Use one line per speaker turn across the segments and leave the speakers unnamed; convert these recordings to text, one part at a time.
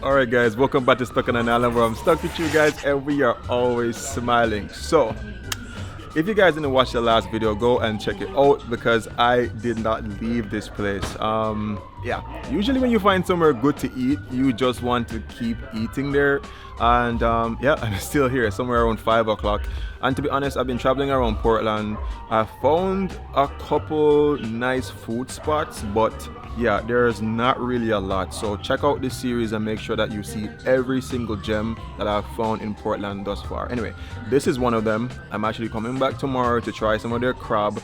Alright guys, welcome back to Stuck on an Island where I'm stuck with you guys and we are always smiling. So, if you guys didn't watch the last video, go and check it out because I did not leave this place. Yeah, usually when you find somewhere good to eat, you just want to keep eating there. And yeah, I'm still here, somewhere around 5 o'clock. And to be honest, I've been traveling around Portland. I found a couple nice food spots, but yeah, there's not really a lot. So check out this series and make sure that you see every single gem that I've found in Portland thus far. Anyway, this is one of them. I'm actually coming back tomorrow to try some of their crab.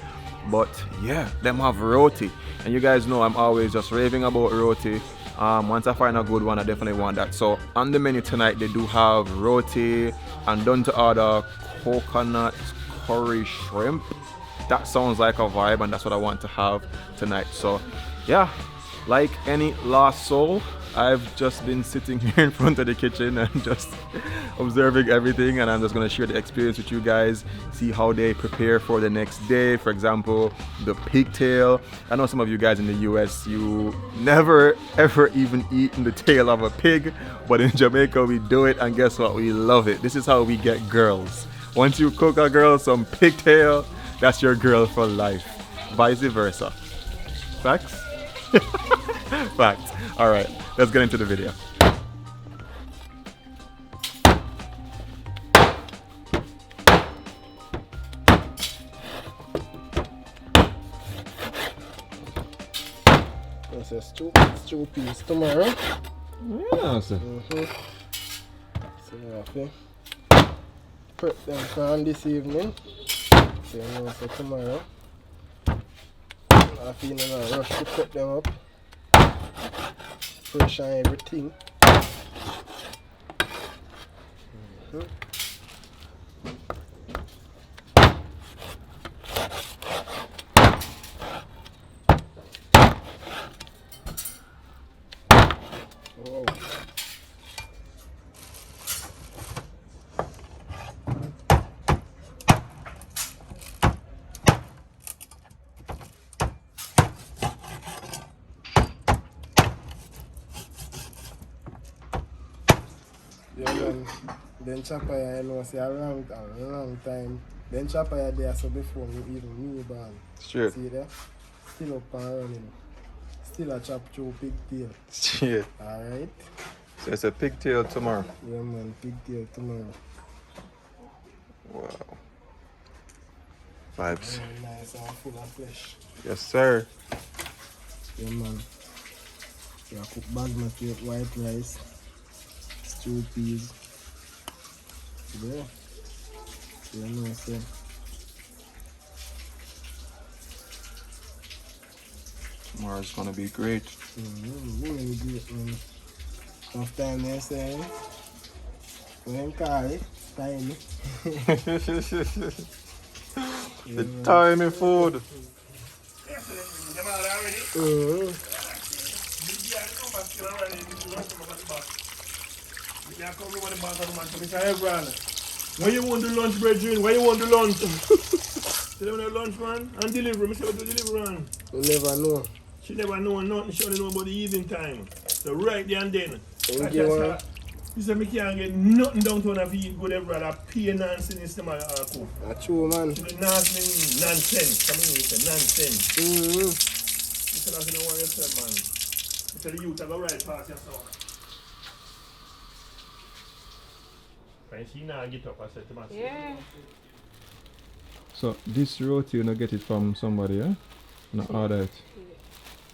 But yeah, them have roti. And you guys know I'm always just raving about roti. Once I find a good one, I definitely want that. So on the menu tonight, they do have roti and done to order coconut curry shrimp. That sounds like a vibe and that's what I want to have tonight. So yeah, like any lost soul, I've just been sitting here in front of the kitchen and just observing everything, and I'm just going to share the experience with you guys, see how they prepare for the next day. For example, the pigtail. I know some of you guys in the US, you never ever even eaten the tail of a pig, but in Jamaica we do it, and guess what? We love it. This is how we get girls. Once you cook a girl some pigtail, that's your girl for life. Vice versa. Facts? Facts. Alright, let's get into the video.
This is stew peas tomorrow.
Yeah, sir.
So you have to prep them for this evening. So you know, for tomorrow. I feel in a rush to prep them up. Fresh and everything. Wow. Yeah, then chapaya, you know, say a long time. Then chapaya there so before me even me born.
Straight.
See there? Still up and running. Still a chop through pigtail.
Straight.
Alright?
So it's a pigtail tomorrow.
Yeah man, pigtail tomorrow.
Wow. Vibes.
Very nice and full of flesh.
Yes, sir.
Yeah man. Yeah, cook basmati white rice. Stew peas. Yeah. Yeah, no, sir.
Tomorrow's gonna be great.
Really great, man. Sometimes they say, when carry, tiny.
The tiny food.
When you want the lunch, brethren? When you want the lunch? Tell them the lunch, man. And deliver. Me say to deliver, man.
You never know.
She never know nothing. She only know about the evening time. So right there and then.
Thank you, man.
She said me can't get nothing down to one of eat good every other pay nonsense in the stomach cook.
That's true, man.
She do nonsense. I mean, it's a nonsense. You said that's the one you said, man. You said the youth have a right past yourself. And she now get up and said to myself.
Yeah.
So this roti, you know, get it from somebody, yeah? Not order it.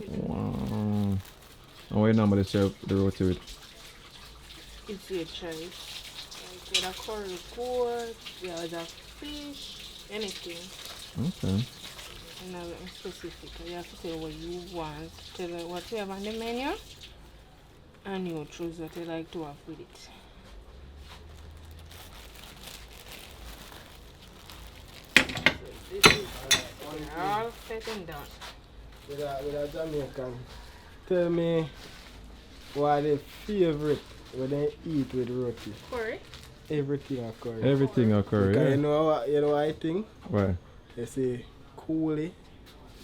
Wow. And what you normally serve the roti with?
It's your choice. Like with a curry pork, there's a fish, anything.
Okay.
Nothing specific. You have to say what you want. Tell her what you have on the menu, and you choose what you like to have with it. So this is all set and done.
With a Jamaican, tell me what the favorite when they eat with roti.
Curry?
Everything a curry.
Everything a curry,
Because
yeah?
you know what I think?
Why?
They say coolie.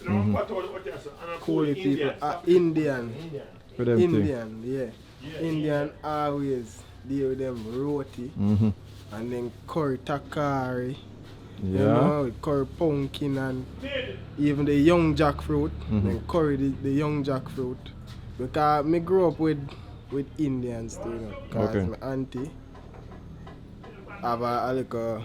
Coolie
Coolie people are Indian.
For them thing.
Indian, yeah. Indian always deal with them roti
Mm-hmm.
and then curry takari. You
Yeah.
know, with curry pumpkin and even the young jackfruit.
Mhm.
Then curry the young jackfruit. Because me grew up with Indians too, you know. Because
Okay.
my auntie have a little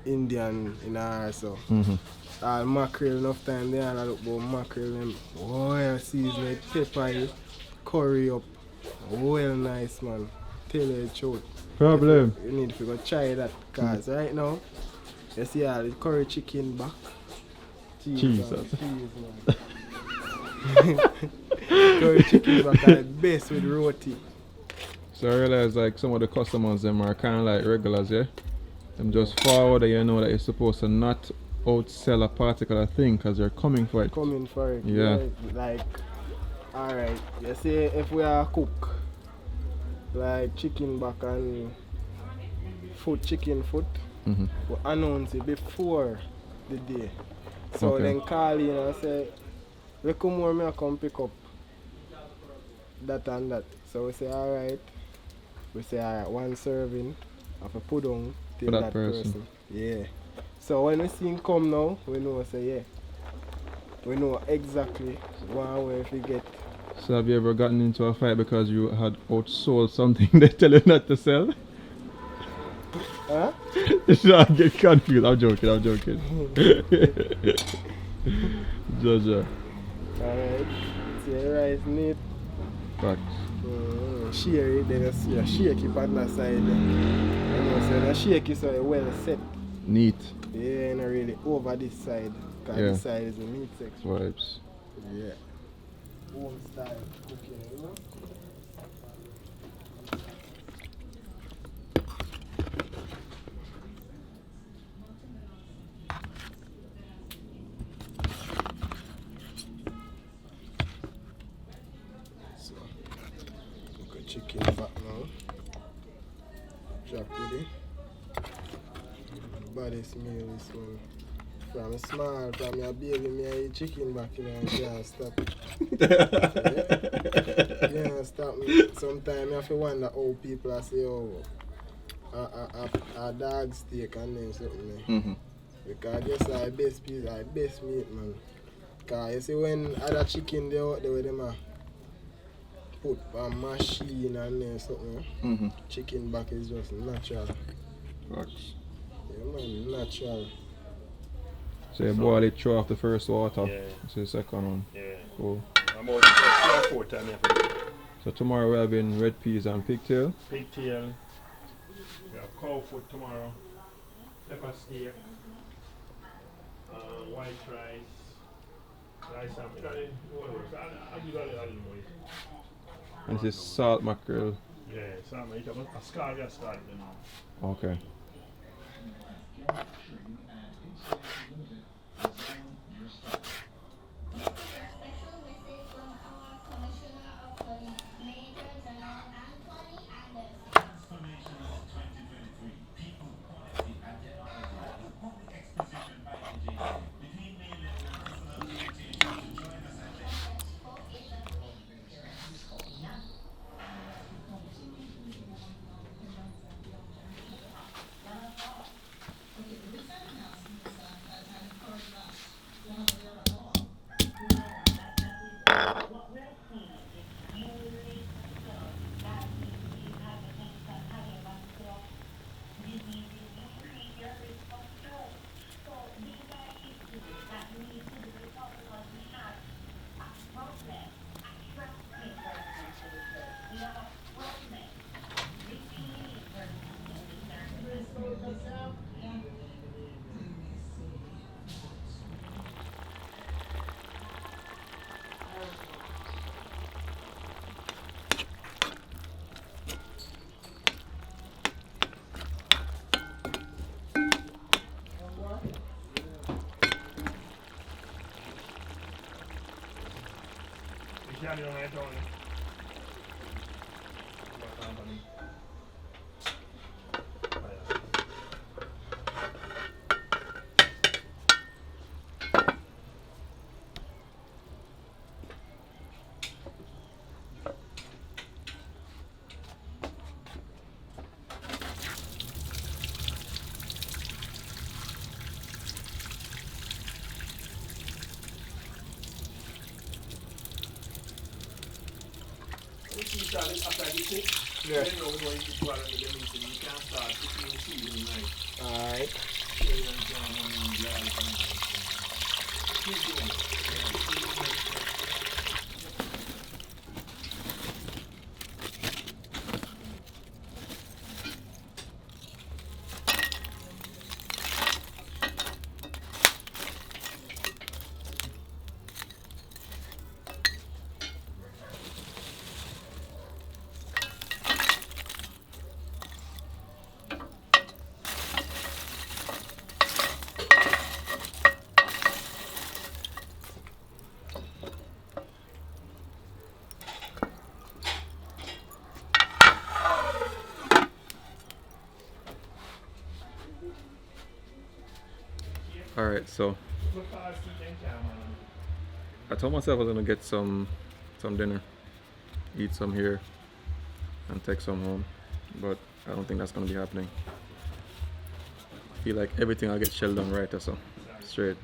Indian in her, so
Mm-hmm.
all mackerel enough time there and I look about mackerel them well seasoned, pepper, curry up. Well nice man. Tell you the truth.
Problem.
You need to go try that cause right now you see all the curry chicken back.
Jesus.
Cheese, man. Curry chicken back are the best with roti.
So I realize like some of the customers them are kind of like regulars, yeah. Them just forward that you know that you're supposed to not outsell a particular thing because they're coming for it.
Coming for it.
Yeah.
Like alright, you see if we are cook like chicken back and chicken foot,
Mm-hmm.
we announce it before the day. So
Okay.
then call in and say, we come more me I come pick up that and that. So we say alright. We say alright, one serving of a put on till
For that
that
person.
person. Yeah. So when we see him come now, we know say yeah. We know exactly one way if we get.
So have you ever gotten into a fight because you had outsold something they tell you not to sell?
Huh?
So I get confused. I'm joking. Jaja.
Alright. See rice neat.
Facts.
Share it, then you shake it on the side. You know, so you shake it so it's well set.
Neat.
Yeah, not really over this side. Because
Yeah.
this side is the meat section.
Vibes.
Yeah. Home style cooking, you know? So, look at chicken back now. Drop with it. Body smell this one. From small, from your baby, me I eat chicken back in and can't stop it. Can't stop me. Sometimes I have to wonder how people are say, oh, a dog steak and then something.
Mm-hmm.
Because just like best piece, like best meat, man. Because you see when other chicken they out there with them put a machine and then something,
Mm-hmm.
chicken back is just natural.
Facts.
Yeah, man, natural.
So you boil it, throw off the first water.
Yeah.
So the second one.
Yeah.
Cool.
I'm about 3 or 4 times after
So tomorrow we're having red peas and pigtail.
pigtail. We have cow foot tomorrow. Pepper steak. White rice. Rice and
And this is salt mackerel.
yeah, some eat a scalia start.
Okay.
after the cook,
Yeah.
then you know if you are in the meeting, you can start cooking the seasoning night.
Alright.
Cherry and jam and garlic and keep doing it.
Alright, so I told myself I was gonna get some dinner, eat some here, and take some home, but I don't think that's gonna be happening. I feel like everything I'll get shelled on right or so. Straight.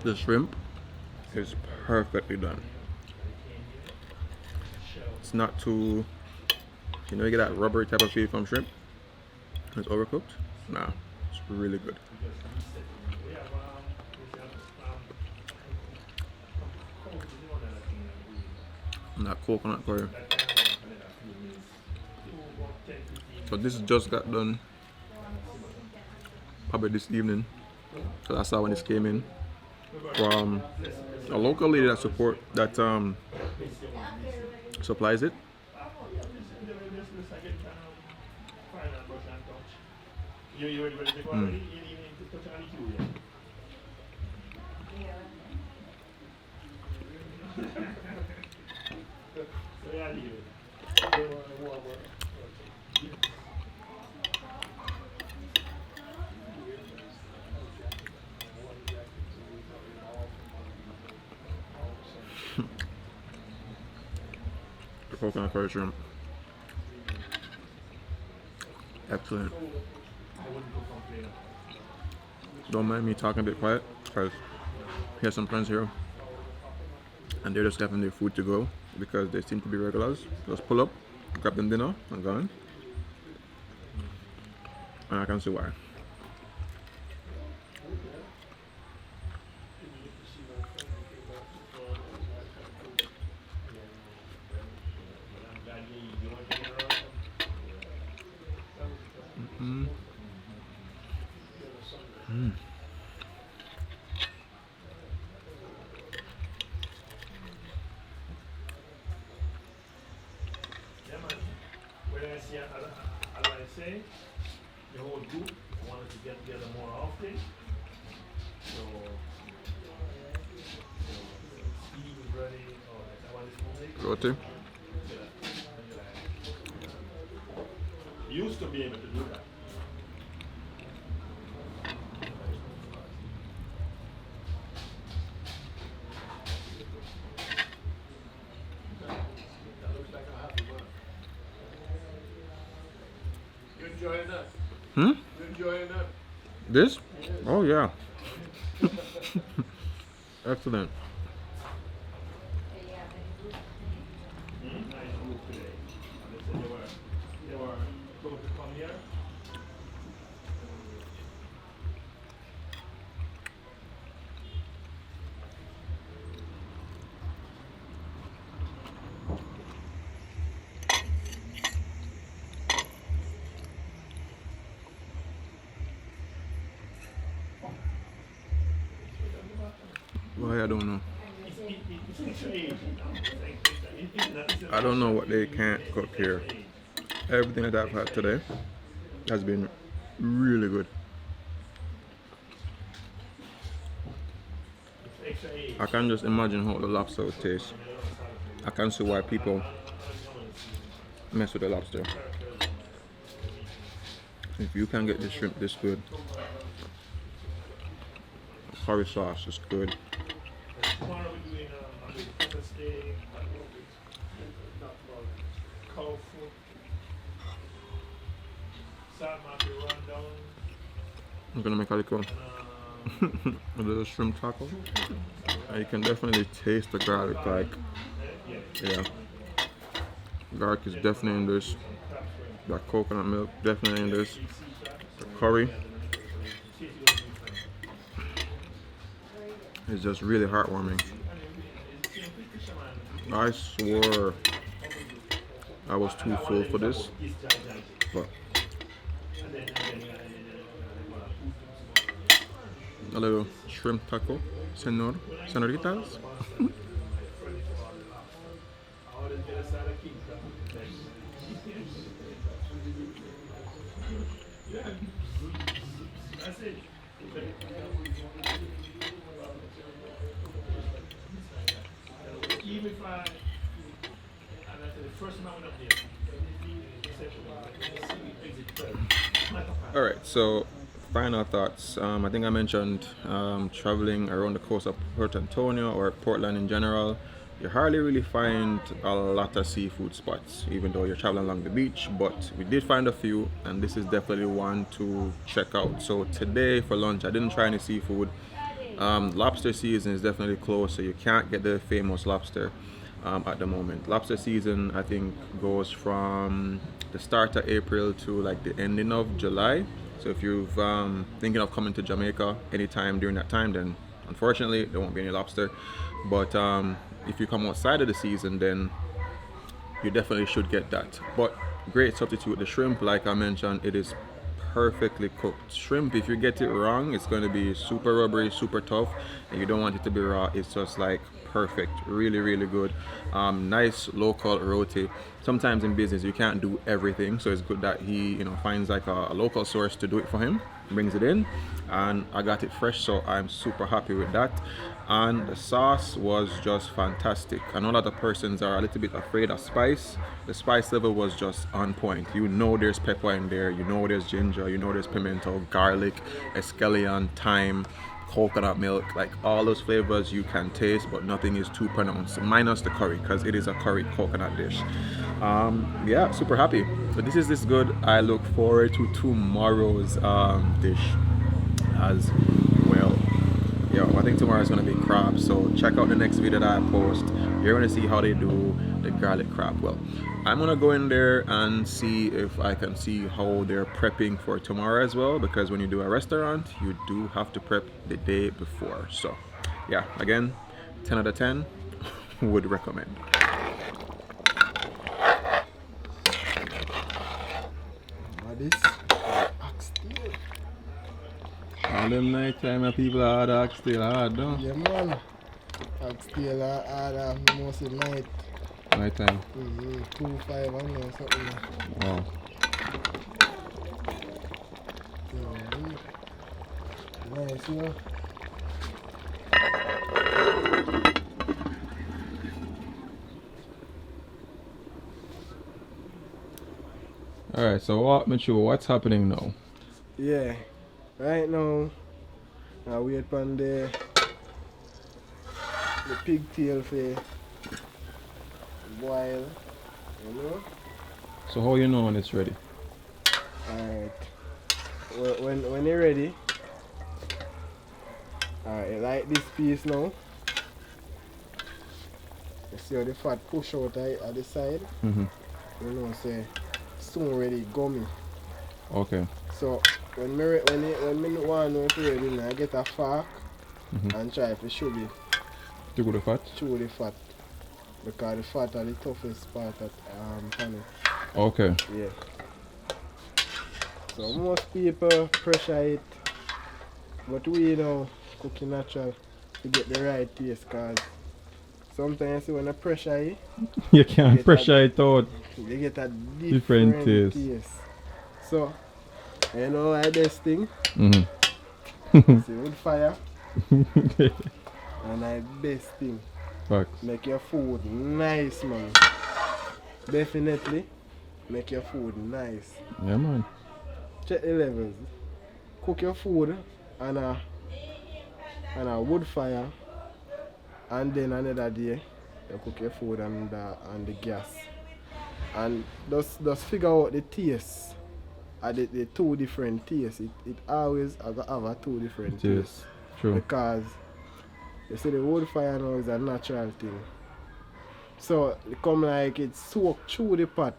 The shrimp is perfectly done. It's not too, you know, you get that rubbery type of feel from shrimp. It's overcooked. Nah, it's really good. And that coconut curry. So this just got done probably this evening. So I saw when this came in from a local lady that supplies it. The coconut curry shrimp. Excellent. Don't mind me talking a bit quiet because here's some friends here and they're just having their food to go because they seem to be regulars. Just pull up, grab them dinner and gone. And I can see why.
As I say, the whole group wanted to get together more often. So, Steve is ready. I want this music.
Roti.
Used to be able to do that. You enjoying that?
Hmm?
You enjoying that?
This? Oh yeah. Excellent.
Nice group today. And they said they were going to come here.
Why I don't know.
It's age.
I don't know what they can't cook here. Everything that I've had today has been really good. I can just imagine how the lobster would taste. I can see why people mess with the lobster. If you can get the shrimp this good, the curry sauce is good.
Tomorrow we're doing Thursday, cow food.
I'm gonna make a little shrimp taco. And you can definitely taste the garlic, like, yeah. Garlic is definitely in this. That coconut milk definitely in this. The curry is just really heartwarming. I swore I was too full for this, but a little shrimp taco, senoritas. Alright, so final thoughts. I think I mentioned traveling around the coast of Puerto Antonio or Portland in general. You hardly really find a lot of seafood spots, even though you're traveling along the beach, but we did find a few, and this is definitely one to check out. So today for lunch, I didn't try any seafood. Lobster season is definitely closed, so you can't get the famous lobster at the moment. Lobster season, I think, goes from the start of April to like the ending of July. So if you've thinking of coming to Jamaica anytime during that time, then unfortunately there won't be any lobster. But if you come outside of the season, then you definitely should get that. But great substitute, the shrimp, like I mentioned, it is perfectly cooked. Shrimp, if you get it wrong, it's going to be super rubbery, super tough, and you don't want it to be raw. It's just like perfect, really, really good. Nice local roti. Sometimes in business you can't do everything, so it's good that he, you know, finds like a local source to do it for him, brings it in, and I got it fresh, so I'm super happy with that. And the sauce was just fantastic. I know that the persons are a little bit afraid of spice. The spice level was just on point. You know there's pepper in there, you know there's ginger, you know there's pimento, garlic, escallion, thyme, coconut milk, like all those flavors you can taste, but nothing is too pronounced, minus the curry, because it is a curry coconut dish. Yeah, super happy. But this is good. I look forward to tomorrow's dish as well. Yo, I think tomorrow is gonna be crab, so check out the next video that I post. You're gonna see how they do the garlic crab. Well, I'm gonna go in there and see if I can see how they're prepping for tomorrow as well, because when you do a restaurant, you do have to prep the day before. So yeah, again, 10 out of 10 would recommend.
What is Oxtail?
All them night time people are hard oxtail hard, no?
Yeah, man. Oxtail are mostly night.
Night time.
2-5 I know something.
Wow.
Nice, you know.
Alright, so walk me through what's happening now.
Yeah. Right now, I wait for the pigtail for boil, you know.
So how you know when it's ready?
Alright. When you're ready, alright, like this piece now. You see how the fat push out at the side?
Mm-hmm.
You know, say soon ready, gummy.
Okay.
So when me want to know if it's ready, I get a fork and try to show it.
To go the fat?
Chew the fat, because the fat are the toughest part of pan.
Okay.
Yeah. So most people pressure it, but we know cooking natural to get the right taste, cause sometimes when I pressure it,
You can't pressure it out.
you get a
Different
different
taste.
taste. So you know my best thing,
Mm-hmm.
see with fire, and my best thing.
Facts.
Make your food nice, man. Definitely make your food nice.
Yeah, man.
Check the levels. Cook your food on a wood fire, and then another day you cook your food on the gas. And just figure out the taste the two different tastes. It always have a two different
It is.
tastes.
True.
Because you see the wood fire now is a natural thing. So it come like it soak through the pot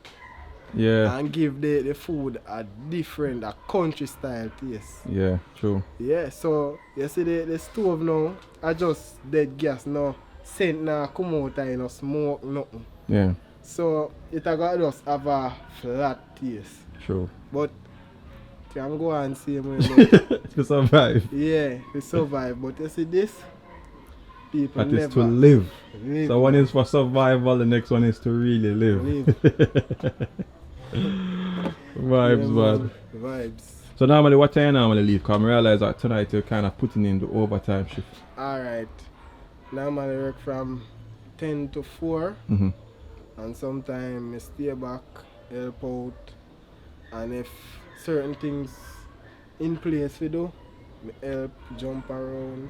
Yeah.
and give the food a different, a country style taste.
Yeah, true.
Yeah, so you see the stove now, I just dead gas now, scent now come out and no smoke nothing.
Yeah,
So it a got just have a flat taste.
true.
But you can go and see me. But
To survive.
yeah, we survive. But you see this, people
That
never
is to live.
live.
So one is for survival, the next one is to really live. Vibes, man.
Vibes.
So normally, what time you normally leave? Because I realize that tonight you're kind of putting in the overtime shift.
Alright. Normally work from 10 to 4.
Mm-hmm.
And sometimes I stay back, help out. And if certain things in place we do, I help jump around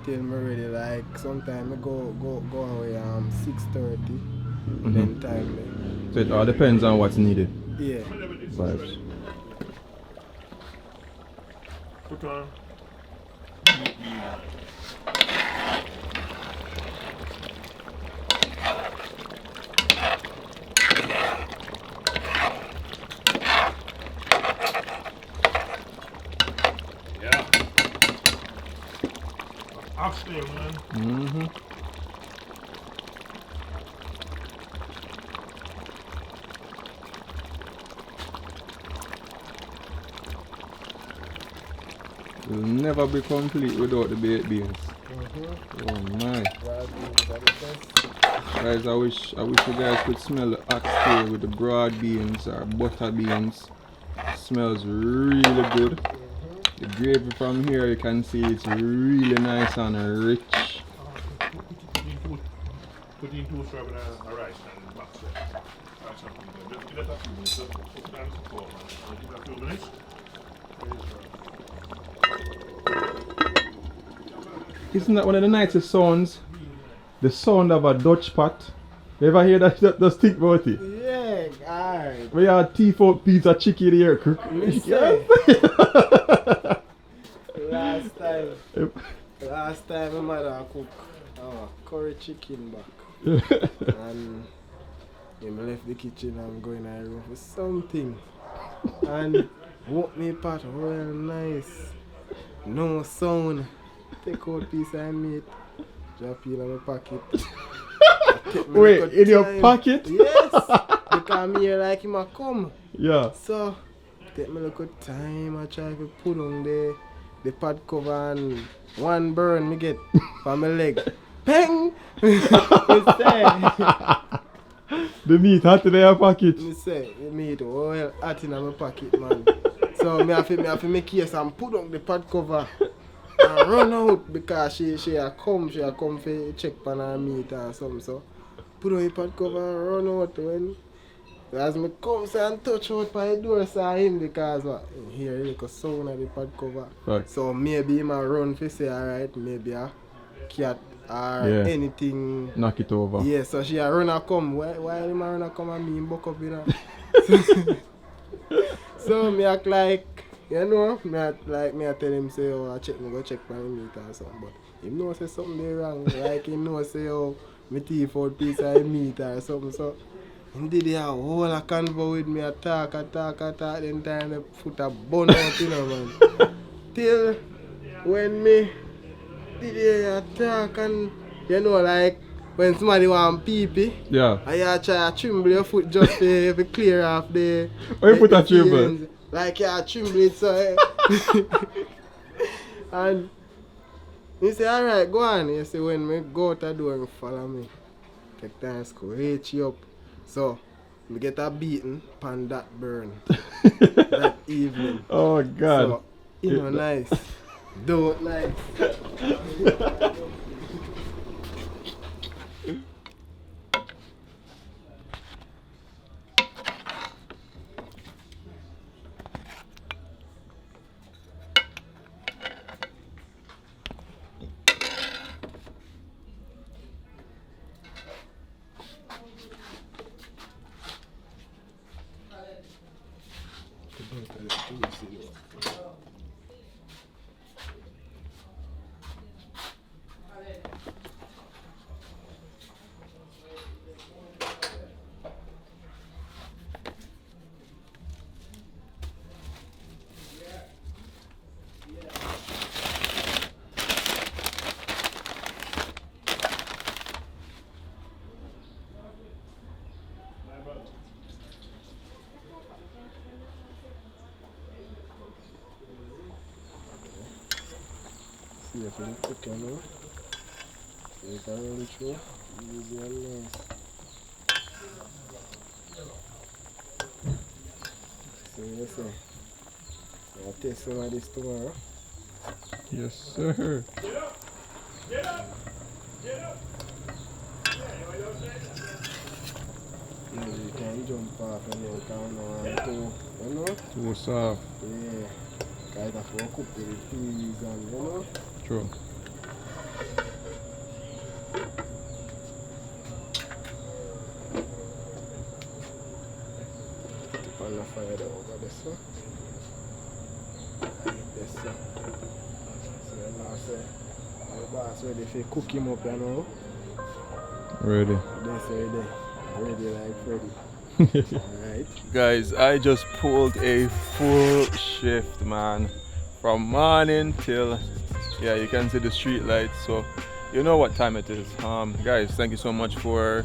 till me ready. Like sometimes I go away 6:30. Then time there.
So it all depends on what's needed.
Yeah.
Vibes.
Put on. Yeah. Oxtail, man.
Mm-hmm. Will never be complete without the baked beans. Oh my. Guys, I wish you guys could smell the oxtail with the broad beans or butter beans. Smells really good. The gravy from here, you can see it's really nice and rich.
Put in two serve and a rice and box it. That's something good. Give it a few minutes. Just put it down to cool, man. Give it a few minutes.
Isn't that one of the nicest sounds? The sound of a Dutch pot. You ever hear that stick about it?
Yeah, alright.
We have teeth out pizza chicken here, cook.
Last time my mother cook curry chicken back. And I left the kitchen and go in the room for something. And woke me pot real nice. No sound. Take out piece of meat. Drop it in my pocket.
Wait, in your pocket?
Yes. Because me here like him a come.
Yeah.
So take me look at time. I try to put on the pad cover and one burn me get from my leg. Peng! Me say,
The meat hot in your pocket.
me say, the meat well hot in my pocket, man. So me have to make case and put on the pad cover and run out because she a come for check on her meat or something. So put on the pad cover and run out when as me come and touch out by the door saw him because what hear a sound of the pad cover.
Right.
So maybe he might run for say alright, maybe a cat or anything.
Knock it over.
Yeah, so she a run and come. Why him a run and come and me buck up you know. So me act like, you know, me a tell him say, oh, go check my meat or something. But him know say something dey wrong. Like him know say, oh, me teeth out piece of meat or something. So him did a whole a convo with me, a talk, then time the foot a bun out, you know, man. Till when me did a talk and, you know, like, when somebody want pee-pee,
Yeah.
and you try to trimble your foot just to clear off the...
Why you put a
feelings.
trimble?
Like you trimble it so... And he say, alright, go on. He say, when me go out the door, you follow me. Take time to reach you up. So, we get a beating pan that burn. That evening.
Oh God.
So, you know, nice. Don't nice. See if you cook, you know. So you can run through. Easy and nice. So you see. So I'll taste some of this tomorrow.
Yes, sir.
You can jump off and you can too, you know?
Too soft.
Yeah. Kind of cook with the peas and, you know?
True.
Put it on the fire there over this one. Like this one. So now say, the boss ready to cook him up, you know?
Ready.
This ready. Ready like Freddy. Alright.
Guys, I just pulled a full shift, man. From morning till, yeah, you can see the street lights, so you know what time it is. Guys, thank you so much for,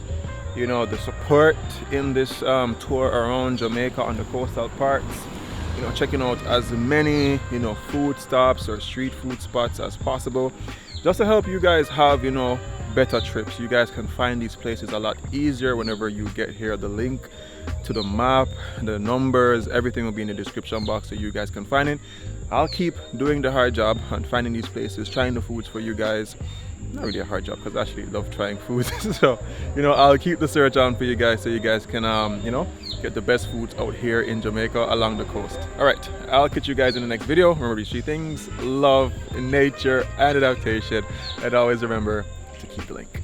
you know, the support in this tour around Jamaica on the coastal parts. You know, checking out as many, you know, food stops or street food spots as possible, just to help you guys have, you know, better trips. You guys can find these places a lot easier whenever you get here. The link to the map, the numbers, everything will be in the description box so you guys can find it. I'll keep doing the hard job and finding these places, trying the foods for you guys. Not really a hard job because I actually love trying foods. So, you know, I'll keep the search on for you guys so you guys can, you know, get the best foods out here in Jamaica along the coast. All right, I'll catch you guys in the next video. Remember these three things: love, nature, and adaptation. And always remember to keep the link.